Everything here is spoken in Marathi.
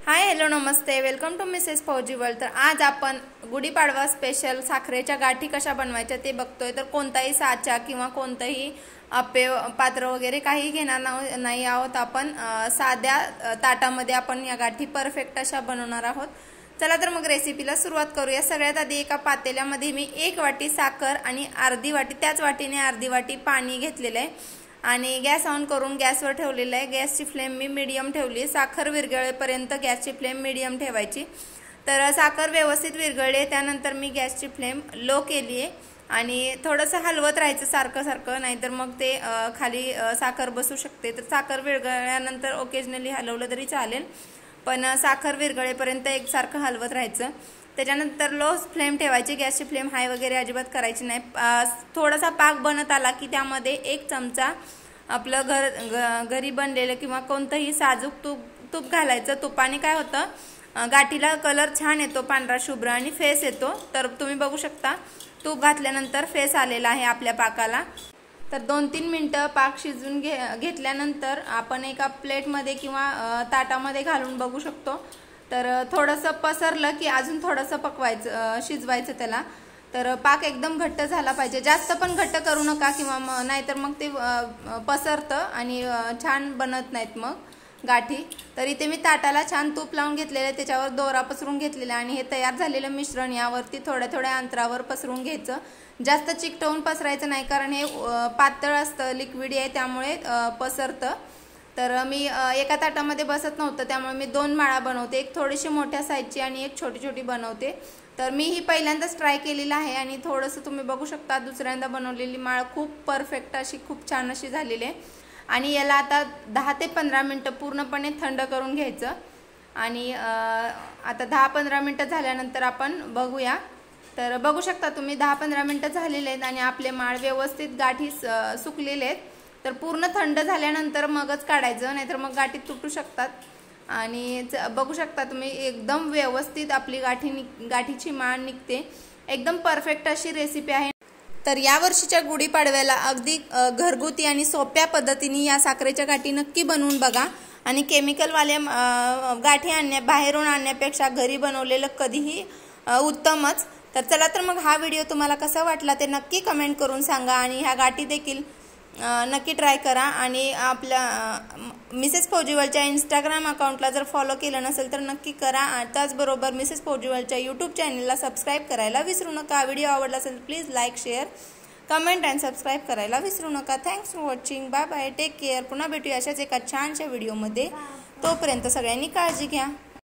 हाय हॅलो नमस्ते, welcome to Mrs Fauji world. तर आज आपण गुढीपाडवा स्पेशल साखरेच्या गाठी कशा बनवायच्या ते बघतोय। तर कोणताही साचा किंवा कोणतंही पेय पात्र वगैरे काही घेणार नाही आहोत आपण। साध्या ताटामध्ये आपण या गाठी परफेक्ट अशा बनवणार आहोत। चला तर मग रेसिपीला सुरुवात करूया। सगळ्यात आधी एका पातेल्यामध्ये मी 1 वाटी साखर आणि अर्धी वाटी, त्याच वाटीने अर्धी वाटी पाणी घेतलेलं आहे आणि गॅस ऑन करून गॅसवर ठेवलेला आहे। गॅसची फ्लेम मी मीडियम ठेवली। साखर विरघळेपर्यंत गॅसची फ्लेम मीडियम ठेवायची। तर साखर व्यवस्थित विरघळली, त्यानंतर मी गॅसची फ्लेम लो केली आहे आणि थोडंसं हलवत राहायचं सारखं सारखं, नाहीतर मग ते खाली साखर बसू शकते। तर साखर विरघळल्यानंतर ओकेजनली हलवलं तरी चालेल, पण साखर विरघळेपर्यंत एकसारखं हलवत राहायचं। त्याच्यानंतर लो फ्लेम ठेवायची, गॅसची फ्लेम हाय वगैरे अजिबात करायची नाही। थोडासा पाक बनत आला की त्यामध्ये 1 चमचा आपलं घरी बनलेलं किंवा कोणतंही साजूक तूप घालायचं। तुपाने काय होतं, गाठीला कलर छान येतो, पांढरा शुभ्र, आणि फेस येतो। तर तुम्ही बघू शकता तूप घातल्यानंतर फेस आलेला आहे आपल्या पाकाला। तर 2-3 मिनिटं पाक शिजून घेतल्यानंतर आपण एका प्लेटमध्ये किंवा ताटामध्ये घालून बघू शकतो। तर थोडंसं पसरलं की अजून थोडंसं शिजवायचं त्याला। तर पाक एकदम घट्ट झाला पाहिजे, जास्त पण घट्ट करू नका किंवा नाहीतर मग ते पसरतं आणि छान बनत नाहीत मग गाठी। तर इथे मी ताटाला छान तूप लावून घेतलेलं आहे, त्याच्यावर दोरा पसरून घेतलेला आणि हे तयार झालेलं मिश्रण यावरती थोड्या थोड्या अंतरावर पसरून घ्यायचं। जास्त चिकटवून पसरायचं नाही, कारण हे पातळ असतं, लिक्विड आहे, त्यामुळे पसरतं। तर मी एका ताटामध्ये बसत नव्हतं, त्यामुळे मी 2 माळा बनवते, एक थोडीशी मोठ्या साईजची आणि एक छोटी छोटी बनवते। तर मी ही पहिल्यांदाच ट्राय केलेलं आहे आणि थोडंसं तुम्ही बघू शकता दुसऱ्यांदा बनवलेली माळ खूप परफेक्ट अशी, खूप छान अशी झालेली आहे। आणि याला आता 10 ते 15 मिनटं पूर्णपणे थंड करून घ्यायचं। आणि आता 10-15 मिनटं झाल्यानंतर आपण बघूया। तर बघू शकता तुम्ही 10-15 मिनटं झालेले आहेत आणि आपले माळ व्यवस्थित गाठी सुकलेले आहेत। तर पूर्ण थंड झाल्यानंतर मगच काढायचं, नाहीतर मग गाठी तुटू शकतात। आणि बघू शकता तुम्ही एकदम व्यवस्थित आपली गाठीची माळ निघते। एकदम परफेक्ट अशी रेसिपी आहे। तर या वर्षीच्या गुढीपाडव्याला अगदी घरगुती आणि सोप्या पद्धतीने या साखरेच्या गाठी नक्की बनवून बघा। आणि केमिकलवाले गाठी बाहेरून आणण्यापेक्षा घरी बनवलेलं कधीही उत्तमच। तर चला तर मग हा व्हिडिओ तुम्हाला कसा वाटला ते नक्की कमेंट करून सांगा आणि ह्या गाठी देखील नक्की ट्राय करा। आणि आपल्या मिसेस फौजी वर्ल्डच्या इंस्टाग्राम अकाउंटला जर फॉलो केलं नसेल तर नक्की करा। त्याचबरोबर मिसेस फौजी वर्ल्डच्या यूट्यूब चॅनलला सबस्क्राईब करायला विसरू नका। व्हिडिओ आवडला असेल please like, share, comment and subscribe करायला विसरू नका। Thanks for watching, bye bye, take care. पुन्हा भेटूया अशाच एका छानशा व्हिडिओमध्ये। तोपर्यंत सगळ्यांनी काळजी घ्या।